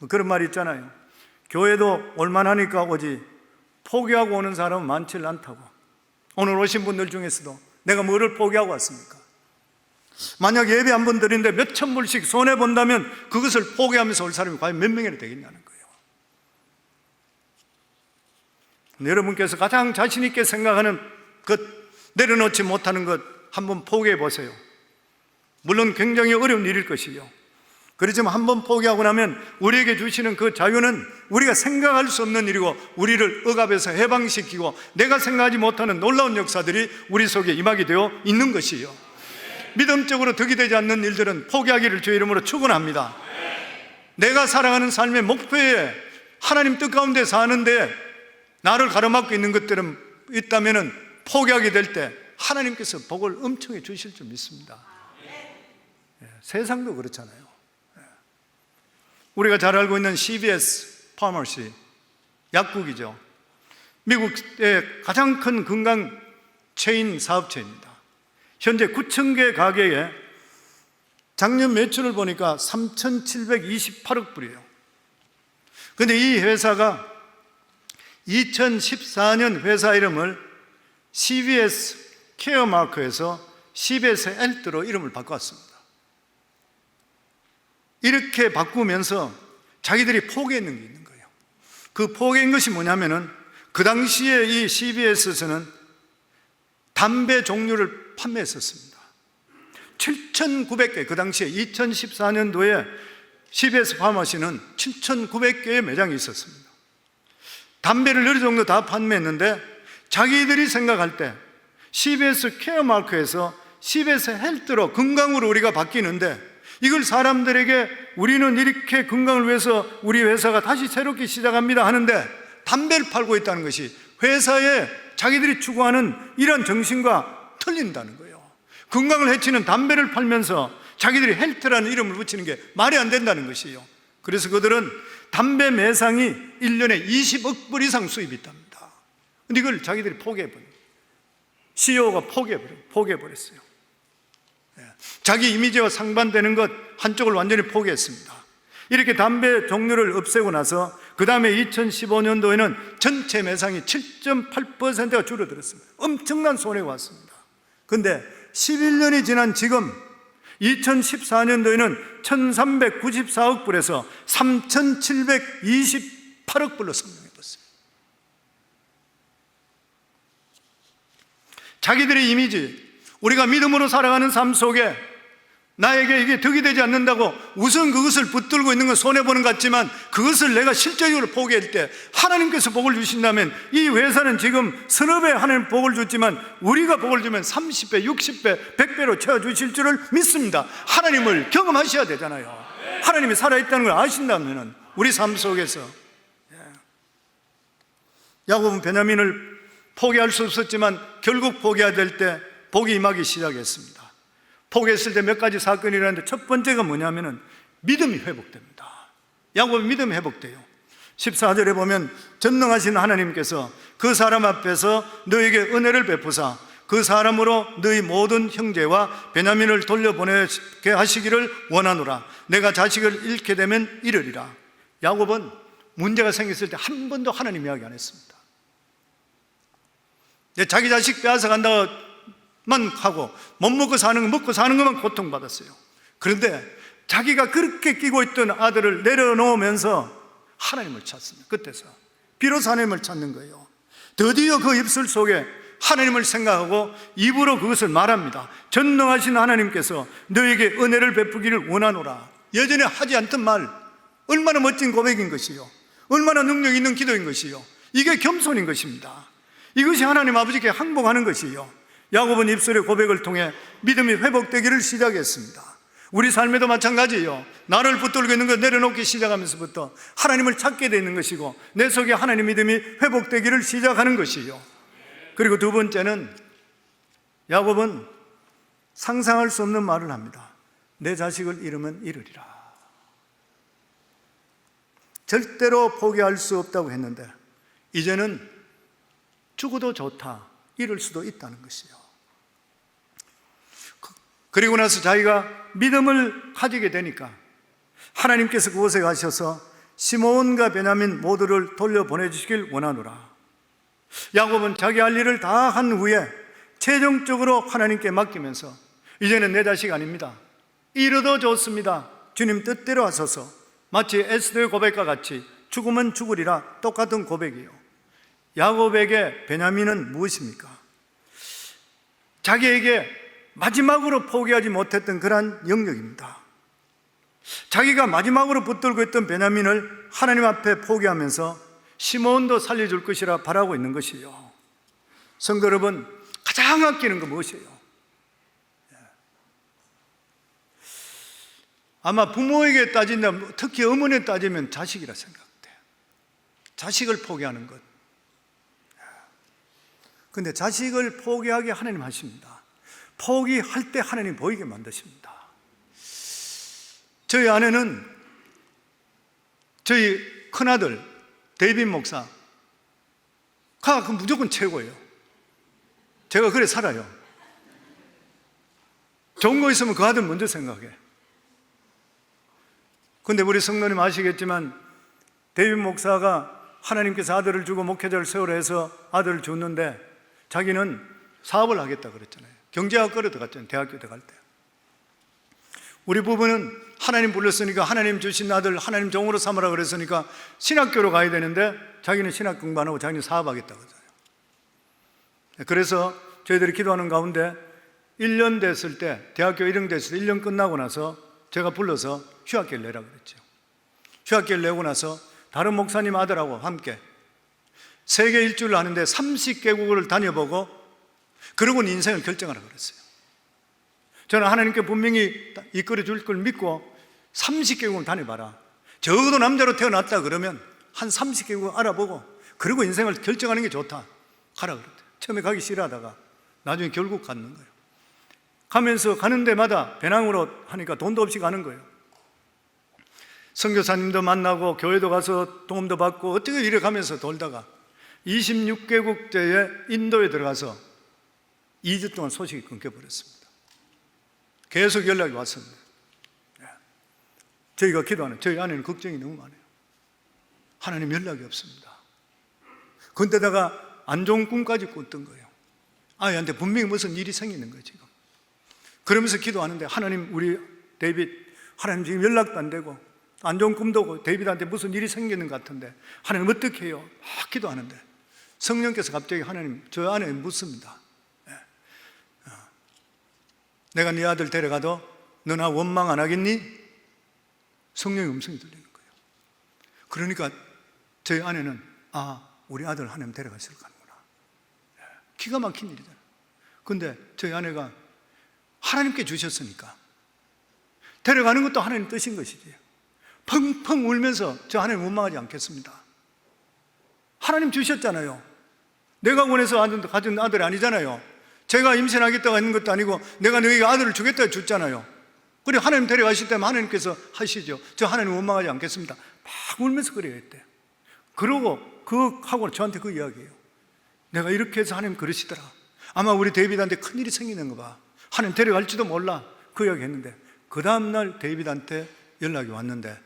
그런 말이 있잖아요. 교회도 올만하니까 오지 포기하고 오는 사람은 많지 않다고. 오늘 오신 분들 중에서도 내가 뭐를 포기하고 왔습니까? 만약 예배 한 번 드리는데 몇천 불씩 손해본다면 그것을 포기하면서 올 사람이 과연 몇 명이나 되겠냐는 거예요. 여러분께서 가장 자신 있게 생각하는 것, 내려놓지 못하는 것 한번 포기해 보세요. 물론 굉장히 어려운 일일 것이요. 그렇지만 한번 포기하고 나면 우리에게 주시는 그 자유는 우리가 생각할 수 없는 일이고 우리를 억압에서 해방시키고 내가 생각하지 못하는 놀라운 역사들이 우리 속에 임하게 되어 있는 것이요, 믿음적으로 득이 되지 않는 일들은 포기하기를 주의 이름으로 축원합니다. 내가 살아가는 삶의 목표에 하나님 뜻 가운데 사는데 나를 가로막고 있는 것들은 있다면 포기하게 될 때 하나님께서 복을 엄청히 주실 줄 믿습니다. 세상도 그렇잖아요. 우리가 잘 알고 있는 CVS 파머시, 약국이죠. 미국의 가장 큰 건강 체인 사업체입니다. 현재 9,000개 가게에 작년 매출을 보니까 3,728억 불이에요. 그런데 이 회사가 2014년 회사 이름을 CVS 케어마크에서 CVS 헬스로 이름을 바꿨습니다. 이렇게 바꾸면서 자기들이 포기했는 게 있는 거예요. 그 포기한 것이 뭐냐면은 그 당시에 이 CVS에서는 담배 종류를 판매했었습니다. 7,900개, 그 당시에 2014년도에 CVS 파머시는 7,900개의 매장이 있었습니다. 담배를 어느 정도 다 판매했는데 자기들이 생각할 때 CVS 케어마크에서 CVS 헬스로 건강으로 우리가 바뀌는데 이걸 사람들에게 우리는 이렇게 건강을 위해서 우리 회사가 다시 새롭게 시작합니다 하는데 담배를 팔고 있다는 것이 회사에 자기들이 추구하는 이런 정신과 틀린다는 거예요. 건강을 해치는 담배를 팔면서 자기들이 헬스라는 이름을 붙이는 게 말이 안 된다는 것이에요. 그래서 그들은 담배 매상이 1년에 20억 불 이상 수입이 있답니다. 근데 이걸 자기들이 포기해버려요. CEO가 포기해버렸어요. 자기 이미지와 상반되는 것 한쪽을 완전히 포기했습니다. 이렇게 담배 종류를 없애고 나서 그 다음에 2015년도에는 전체 매상이 7.8%가 줄어들었습니다. 엄청난 손해가 왔습니다. 그런데 11년이 지난 지금 2014년도에는 1,394억 불에서 3,728억 불로 성장해봤어요. 자기들의 이미지, 우리가 믿음으로 살아가는 삶 속에 나에게 이게 득이 되지 않는다고 우선 그것을 붙들고 있는 건 손해보는 것 같지만 그것을 내가 실제적으로 포기할 때 하나님께서 복을 주신다면 이 회사는 지금 서너 배 하나님 복을 줬지만 우리가 복을 주면 30배, 60배, 100배로 채워주실 줄을 믿습니다. 하나님을 경험하셔야 되잖아요. 하나님이 살아있다는 걸 아신다면 우리 삶 속에서. 야곱은 베냐민을 포기할 수 없었지만 결국 포기해야 될 때 복이 임하기 시작했습니다. 포기했을 때 몇 가지 사건이 일어났는데 첫 번째가 뭐냐면은 믿음이 회복됩니다. 야곱의 믿음이 회복돼요. 14절에 보면 전능하신 하나님께서 그 사람 앞에서 너에게 은혜를 베푸사 그 사람으로 너희 모든 형제와 베냐민을 돌려보내게 하시기를 원하노라. 내가 자식을 잃게 되면 이르리라. 야곱은 문제가 생겼을 때 한 번도 하나님 이야기 안 했습니다. 자기 자식 빼앗아 간다고 만 하고 못 먹고 사는 것만 고통받았어요. 그런데 자기가 그렇게 끼고 있던 아들을 내려놓으면서 하나님을 찾습니다. 그때서 비로소 하나님을 찾는 거예요. 드디어 그 입술 속에 하나님을 생각하고 입으로 그것을 말합니다. 전능하신 하나님께서 너에게 은혜를 베푸기를 원하노라. 예전에 하지 않던 말, 얼마나 멋진 고백인 것이요, 얼마나 능력 있는 기도인 것이요, 이게 겸손인 것입니다. 이것이 하나님 아버지께 항복하는 것이요. 야곱은 입술의 고백을 통해 믿음이 회복되기를 시작했습니다. 우리 삶에도 마찬가지예요. 나를 붙들고 있는 것 내려놓기 시작하면서부터 하나님을 찾게 되는 것이고 내 속에 하나님 믿음이 회복되기를 시작하는 것이요. 그리고 두 번째는 야곱은 상상할 수 없는 말을 합니다. 내 자식을 잃으면 이르리라. 절대로 포기할 수 없다고 했는데 이제는 죽어도 좋다, 이럴 수도 있다는 것이요. 그리고 나서 자기가 믿음을 가지게 되니까 하나님께서 그곳에 가셔서 시므온과 베냐민 모두를 돌려보내주시길 원하노라. 야곱은 자기 할 일을 다 한 후에 최종적으로 하나님께 맡기면서 이제는 내 자식 아닙니다, 잃어도 좋습니다, 주님 뜻대로 하소서. 마치 에스더의 고백과 같이 죽으면 죽으리라 똑같은 고백이에요. 야곱에게 베냐민은 무엇입니까? 자기에게 마지막으로 포기하지 못했던 그러한 영역입니다. 자기가 마지막으로 붙들고 있던 베냐민을 하나님 앞에 포기하면서 시몬도 살려줄 것이라 바라고 있는 것이요. 성도 여러분, 가장 아끼는 건 무엇이에요? 아마 부모에게 따진다면, 특히 어머니에 따지면 자식이라 생각돼요. 자식을 포기하는 것. 근데 자식을 포기하게 하나님 하십니다. 포기할 때 하나님 보이게 만드십니다. 저희 아내는 저희 큰아들 데이빗 목사가 무조건 최고예요. 제가 그래 살아요. 좋은 거 있으면 그 아들 먼저 생각해. 근데 우리 성도님 아시겠지만 데이빗 목사가 하나님께서 아들을 주고 목회자를 세우라 해서 아들을 줬는데 자기는 사업을 하겠다 그랬잖아요. 경제학과로 들어갔잖아요. 대학교 들어갈 때. 우리 부부는 하나님 불렀으니까 하나님 주신 아들 하나님 종으로 삼으라 그랬으니까 신학교로 가야 되는데 자기는 신학 공부 안 하고 자기는 사업하겠다고 하잖아요. 그래서 저희들이 기도하는 가운데 1년 됐을 때, 대학교 1년 됐을 때 1년 끝나고 나서 제가 불러서 휴학계를 내라고 그랬죠. 휴학계를 내고 나서 다른 목사님 아들하고 함께 세계 일주를 하는데 30개국을 다녀보고 그러고는 인생을 결정하라고 그랬어요. 저는 하나님께 분명히 이끌어 줄 걸 믿고 30개국을 다녀봐라. 적어도 남자로 태어났다 그러면 한 30개국 알아보고 그리고 인생을 결정하는 게 좋다. 가라 그랬대요. 처음에 가기 싫어하다가 나중에 결국 갔는 거예요. 가면서 가는 데마다 배낭으로 하니까 돈도 없이 가는 거예요. 선교사님도 만나고 교회도 가서 도움도 받고 어떻게 이래 가면서 돌다가 26개국제에 인도에 들어가서 2주 동안 소식이 끊겨버렸습니다. 계속 연락이 왔습니다. 저희가 기도하는, 저희 아내는 걱정이 너무 많아요. 하나님 연락이 없습니다. 그런데다가 안 좋은 꿈까지 꿨던 거예요. 아이한테 분명히 무슨 일이 생기는 거예요 지금. 그러면서 기도하는데 하나님, 우리 데이빗, 하나님 지금 연락도 안 되고 안 좋은 꿈도 오고 데이빗한테 무슨 일이 생기는 것 같은데 하나님 어떻게 해요? 막 기도하는데 성령께서 갑자기 하나님, 저 아내 묻습니다. 내가 네 아들 데려가도 너 나 원망 안 하겠니? 성령의 음성이 들리는 거예요. 그러니까 저희 아내는 우리 아들 하나님 데려가시러 가는구나. 기가 막힌 일이잖아요. 근데 저희 아내가 하나님께 주셨으니까 데려가는 것도 하나님 뜻인 것이지. 펑펑 울면서 저 하나님 원망하지 않겠습니다. 하나님 주셨잖아요. 내가 원해서 가진 아들이 아니잖아요. 제가 임신하겠다고 했는 것도 아니고 내가 너희에게 아들을 주겠다고 줬잖아요. 그래 하나님 데려가실 때면 하나님께서 하시죠. 저 하나님 원망하지 않겠습니다. 막 울면서 그래야 했대. 그러고 하고 저한테 그 이야기예요. 내가 이렇게 해서 하나님 그러시더라. 아마 우리 데이빗한테 큰일이 생기는 거 봐. 하나님 데려갈지도 몰라. 그 이야기 했는데 그 다음날 데이빗한테 연락이 왔는데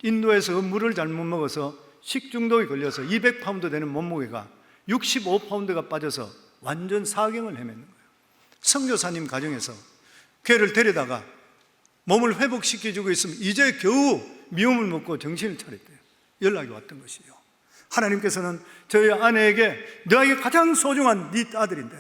인도에서 물을 잘못 먹어서 식중독이 걸려서 200파운드 되는 몸무게가 65파운드가 빠져서 완전 사경을 헤매는 거예요. 선교사님 가정에서 걔를 데려다가 몸을 회복시켜주고 있으면 이제 겨우 미움을 먹고 정신을 차렸대요. 연락이 왔던 것이요. 하나님께서는 저희 아내에게 너에게 가장 소중한 네 아들인데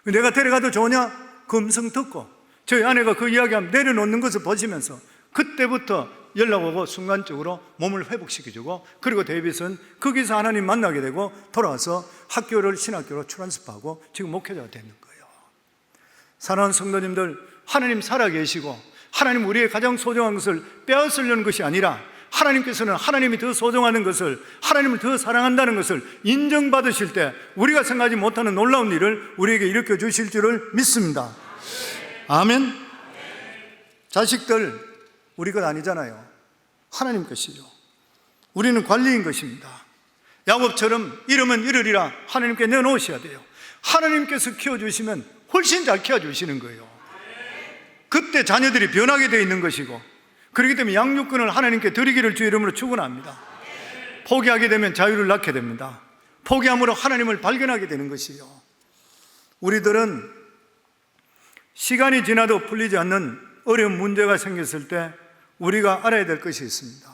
내가 데려가도 좋으냐? 그 음성 듣고 저희 아내가 그 이야기하면 내려놓는 것을 보시면서 그때부터 연락 오고 순간적으로 몸을 회복시켜주고 그리고 데이빗은 거기서 하나님 만나게 되고 돌아와서 학교를 신학교로 트랜스퍼하고 지금 목회자가 되는 거예요. 사랑하는 성도님들, 하나님 살아계시고 하나님 우리의 가장 소중한 것을 빼앗으려는 것이 아니라 하나님께서는 하나님이 더 소중하는 것을, 하나님을 더 사랑한다는 것을 인정받으실 때 우리가 생각하지 못하는 놀라운 일을 우리에게 일으켜 주실 줄을 믿습니다. 아멘. 자식들 우리 것 아니잖아요. 하나님 것이요. 우리는 관리인 것입니다. 야곱처럼 이러면 이러리라 하나님께 내놓으셔야 돼요. 하나님께서 키워주시면 훨씬 잘 키워주시는 거예요. 그때 자녀들이 변하게 되어 있는 것이고, 그렇기 때문에 양육권을 하나님께 드리기를 주 이름으로 축원합니다. 포기하게 되면 자유를 낳게 됩니다. 포기함으로 하나님을 발견하게 되는 것이요. 우리들은 시간이 지나도 풀리지 않는 어려운 문제가 생겼을 때 우리가 알아야 될 것이 있습니다.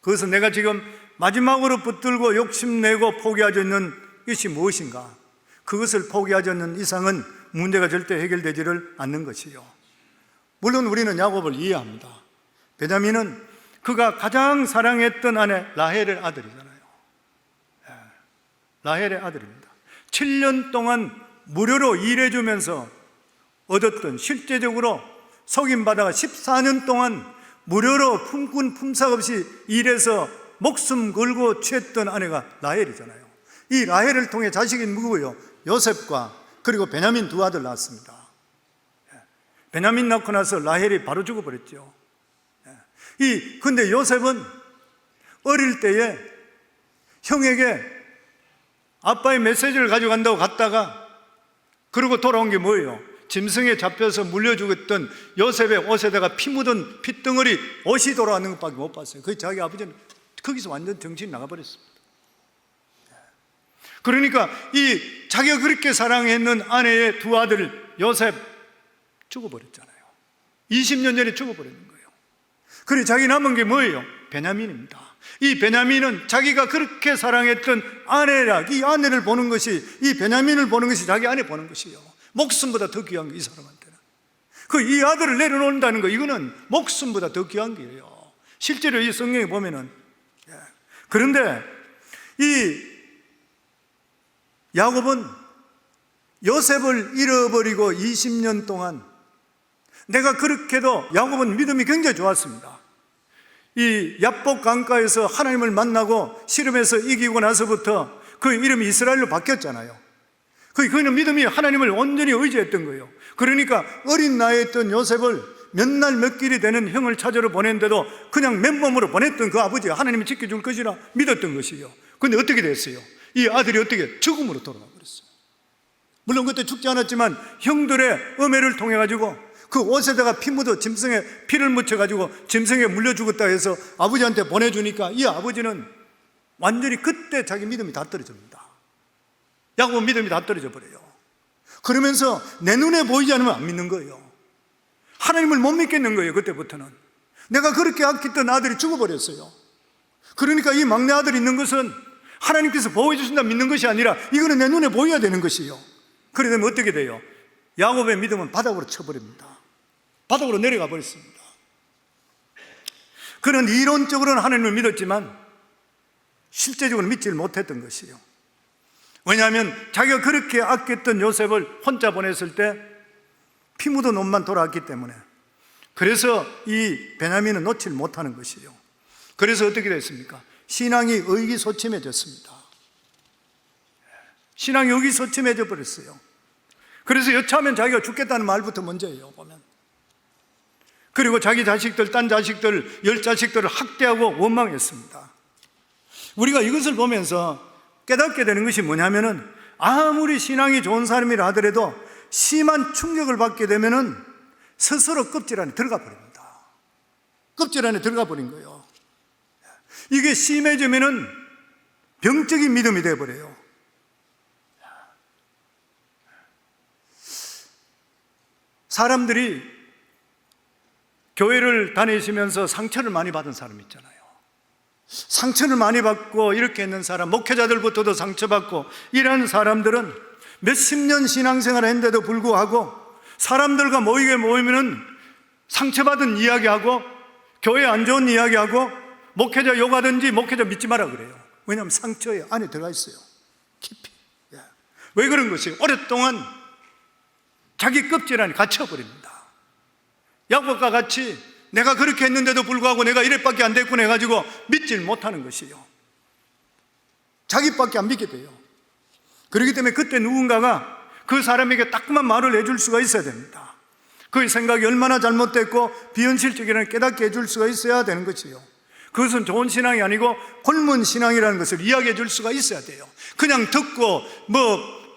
그것은 내가 지금 마지막으로 붙들고 욕심내고 포기하지 않는 것이 무엇인가? 그것을 포기하지 않는 이상은 문제가 절대 해결되지를 않는 것이요. 물론 우리는 야곱을 이해합니다. 베냐민은 그가 가장 사랑했던 아내 라헬의 아들이잖아요. 라헬의 아들입니다. 7년 동안 무료로 일해주면서 얻었던, 실제적으로 속임받아가 14년 동안 무료로 품꾼 품삯 없이 일해서 목숨 걸고 취했던 아내가 라헬이잖아요. 이 라헬을 통해 자식이 누구요? 요셉과 그리고 베냐민 두 아들 낳았습니다. 베냐민 낳고 나서 라헬이 바로 죽어버렸죠. 근데 요셉은 어릴 때에 형에게 아빠의 메시지를 가져간다고 갔다가 그러고 돌아온 게 뭐예요? 짐승에 잡혀서 물려 죽었던 요셉의 옷에다가 피 묻은 핏덩어리 옷이 돌아왔는 것밖에 못 봤어요. 그 자기 아버지는 거기서 완전 정신이 나가버렸습니다. 그러니까 이 자기가 그렇게 사랑했는 아내의 두 아들 요셉 죽어버렸잖아요. 20년 전에 죽어버리는 거예요. 그래 자기 남은 게 뭐예요? 베냐민입니다. 이 베냐민은 자기가 그렇게 사랑했던 아내라, 이 아내를 보는 것이, 이 베냐민을 보는 것이 자기 아내 보는 것이요, 목숨보다 더 귀한 거, 이 사람한테는. 이 아들을 내려놓는다는 거, 이거는 목숨보다 더 귀한 거예요. 실제로 이 성경에 보면은. 그런데 이 야곱은 요셉을 잃어버리고 20년 동안, 내가 그렇게도 야곱은 믿음이 굉장히 좋았습니다. 이 야복 강가에서 하나님을 만나고 씨름해서 이기고 나서부터 그 이름이 이스라엘로 바뀌었잖아요. 그는 믿음이 하나님을 온전히 의지했던 거예요. 그러니까 어린 나이에 있던 요셉을 몇 날 몇 길이 되는 형을 찾으러 보냈는데도 그냥 맨몸으로 보냈던 그 아버지가 하나님이 지켜줄 것이라 믿었던 것이요. 그런데 어떻게 됐어요? 이 아들이 어떻게 죽음으로 돌아가 버렸어요. 물론 그때 죽지 않았지만 형들의 음해를 통해 가지고 그 옷에다가 피 묻어 짐승에 피를 묻혀 가지고 짐승에 물려 죽었다 해서 아버지한테 보내주니까 이 아버지는 완전히 그때 자기 믿음이 다 떨어집니다. 야곱은 믿음이 다 떨어져 버려요. 그러면서 내 눈에 보이지 않으면 안 믿는 거예요. 하나님을 못 믿겠는 거예요. 그때부터는 내가 그렇게 아꼈던 아들이 죽어버렸어요. 그러니까 이 막내 아들이 있는 것은 하나님께서 보호해 주신다 믿는 것이 아니라 이거는 내 눈에 보여야 되는 것이요. 그래 되면 어떻게 돼요? 야곱의 믿음은 바닥으로 쳐버립니다. 바닥으로 내려가 버렸습니다. 그는 이론적으로는 하나님을 믿었지만 실제적으로 믿지를 못했던 것이요. 왜냐하면 자기가 그렇게 아꼈던 요셉을 혼자 보냈을 때 피 묻은 옷만 돌아왔기 때문에. 그래서 이 베냐민은 놓지 못하는 것이요. 그래서 어떻게 됐습니까? 신앙이 의기소침해졌습니다. 신앙이 의기소침해져 버렸어요. 그래서 여차하면 자기가 죽겠다는 말부터 먼저예요, 보면. 그리고 자기 자식들, 딴 자식들, 10자식들을 학대하고 원망했습니다. 우리가 이것을 보면서 깨닫게 되는 것이 뭐냐면은 아무리 신앙이 좋은 사람이라 하더라도 심한 충격을 받게 되면은 스스로 껍질 안에 들어가 버립니다. 껍질 안에 들어가 버린 거예요. 이게 심해지면은 병적인 믿음이 되어버려요. 사람들이 교회를 다니시면서 상처를 많이 받은 사람 있잖아요. 상처를 많이 받고 이렇게 있는 사람, 목회자들부터도 상처받고 이런 사람들은 몇십 년 신앙생활을 했는데도 불구하고 사람들과 모이면은 상처받은 이야기하고 교회 안 좋은 이야기하고 목회자 욕하든지 목회자 믿지 마라 그래요. 왜냐하면 상처에 안에 들어가 있어요. 깊이. 왜 그런 것이에요? 오랫동안 자기 껍질 안에 갇혀버립니다. 야곱과 같이 내가 그렇게 했는데도 불구하고 내가 이래밖에 안 됐구나 해가지고 믿질 못하는 것이에요. 자기밖에 안 믿게 돼요. 그렇기 때문에 그때 누군가가 그 사람에게 따끔한 말을 해줄 수가 있어야 됩니다. 그의 생각이 얼마나 잘못됐고 비현실적이라는 깨닫게 해줄 수가 있어야 되는 것이에요. 그것은 좋은 신앙이 아니고 굶은 신앙이라는 것을 이야기해 줄 수가 있어야 돼요. 그냥 듣고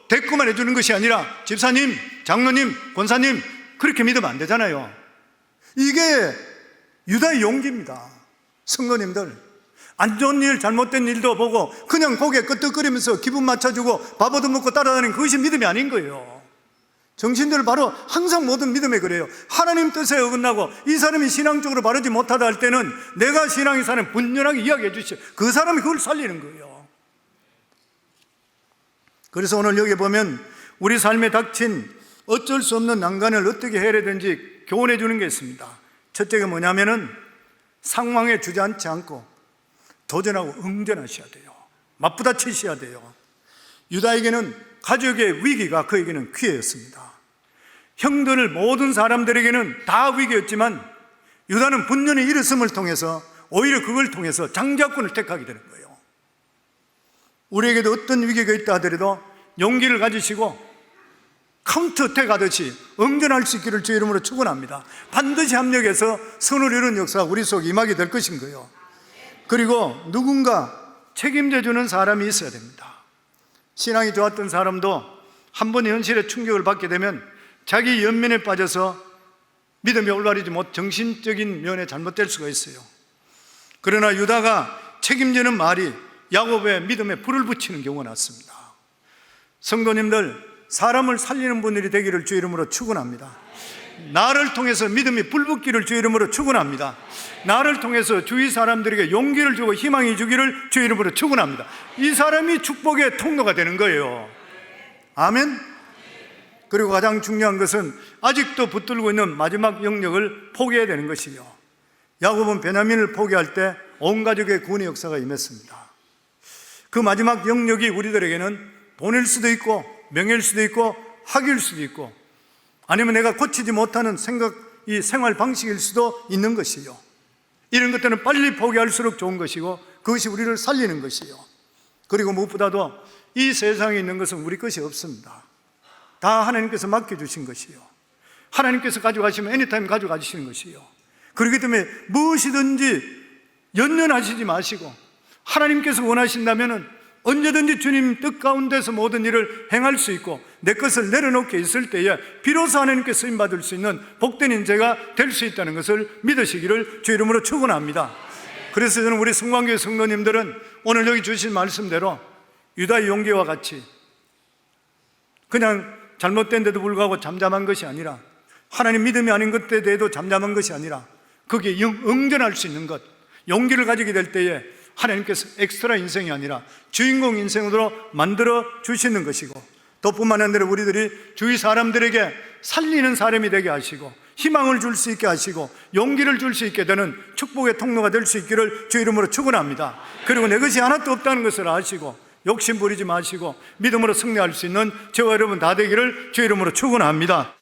대꾸만 해주는 것이 아니라 집사님, 장로님, 권사님 그렇게 믿으면 안 되잖아요. 이게 유다의 용기입니다. 성도님들, 안 좋은 일, 잘못된 일도 보고 그냥 고개 끄덕거리면서 기분 맞춰주고 밥 얻어먹고 따라다니는 그것이 믿음이 아닌 거예요. 정신들 바로 항상 모든 믿음에 그래요. 하나님 뜻에 어긋나고 이 사람이 신앙적으로 바르지 못하다 할 때는 내가 신앙이 사는 분명하게 이야기해 주시오. 그 사람이 그걸 살리는 거예요. 그래서 오늘 여기 보면 우리 삶에 닥친 어쩔 수 없는 난관을 어떻게 해야 되는지 교훈해 주는 게 있습니다. 첫째가 뭐냐면은 상황에 주저앉지 않고 도전하고 응전하셔야 돼요. 맞부딪히셔야 돼요. 유다에게는 가족의 위기가 그에게는 기회였습니다. 형들 모든 사람들에게는 다 위기였지만 유다는 분연의 일었음을 통해서 오히려 그걸 통해서 장자권을 택하게 되는 거예요. 우리에게도 어떤 위기가 있다 하더라도 용기를 가지시고 카운터어택 하듯이 응전할 수 있기를 주의 이름으로 축원합니다. 반드시 합력해서 선을 이루는 역사가 우리 속에 임하게 될 것인 거예요. 그리고 누군가 책임져 주는 사람이 있어야 됩니다. 신앙이 좋았던 사람도 한 번 현실의 충격을 받게 되면 자기 연민에 빠져서 믿음이 올바르지 못 정신적인 면에 잘못될 수가 있어요. 그러나 유다가 책임지는 말이 야곱의 믿음에 불을 붙이는 경우가 났습니다. 성도님들, 사람을 살리는 분들이 되기를 주의 이름으로 축원합니다. 나를 통해서 믿음이 불붙기를 주의 이름으로 축원합니다. 나를 통해서 주위 사람들에게 용기를 주고 희망이 주기를 주의 이름으로 축원합니다. 이 사람이 축복의 통로가 되는 거예요. 아멘. 그리고 가장 중요한 것은 아직도 붙들고 있는 마지막 영역을 포기해야 되는 것이요. 야곱은 베냐민을 포기할 때 온 가족의 구원의 역사가 임했습니다. 그 마지막 영역이 우리들에게는 돈일 수도 있고 명예일 수도 있고 학위일 수도 있고 아니면 내가 고치지 못하는 이 생활 방식일 수도 있는 것이요. 이런 것들은 빨리 포기할수록 좋은 것이고 그것이 우리를 살리는 것이요. 그리고 무엇보다도 이 세상에 있는 것은 우리 것이 없습니다. 다 하나님께서 맡겨주신 것이요. 하나님께서 가져가시면 애니타임 가져가시는 것이요. 그렇기 때문에 무엇이든지 연연하시지 마시고 하나님께서 원하신다면 언제든지 주님 뜻 가운데서 모든 일을 행할 수 있고 내 것을 내려놓게 있을 때에 비로소 하나님께 쓰임받을 수 있는 복된 인재가 될 수 있다는 것을 믿으시기를 주 이름으로 축원합니다. 그래서 저는 우리 성광교회 성도님들은 오늘 여기 주신 말씀대로 유다의 용기와 같이 그냥 잘못된 데도 불구하고 잠잠한 것이 아니라 하나님 믿음이 아닌 것에 대해도 잠잠한 것이 아니라 거기에 응전할 수 있는 것, 용기를 가지게 될 때에 하나님께서 엑스트라 인생이 아니라 주인공 인생으로 만들어 주시는 것이고 또 뿐만 아니라 우리들이 주위 사람들에게 살리는 사람이 되게 하시고 희망을 줄 수 있게 하시고 용기를 줄 수 있게 되는 축복의 통로가 될 수 있기를 주 이름으로 축원합니다. 그리고 내 것이 하나도 없다는 것을 아시고 욕심 부리지 마시고 믿음으로 승리할 수 있는 저와 여러분 다 되기를 주 이름으로 축원합니다.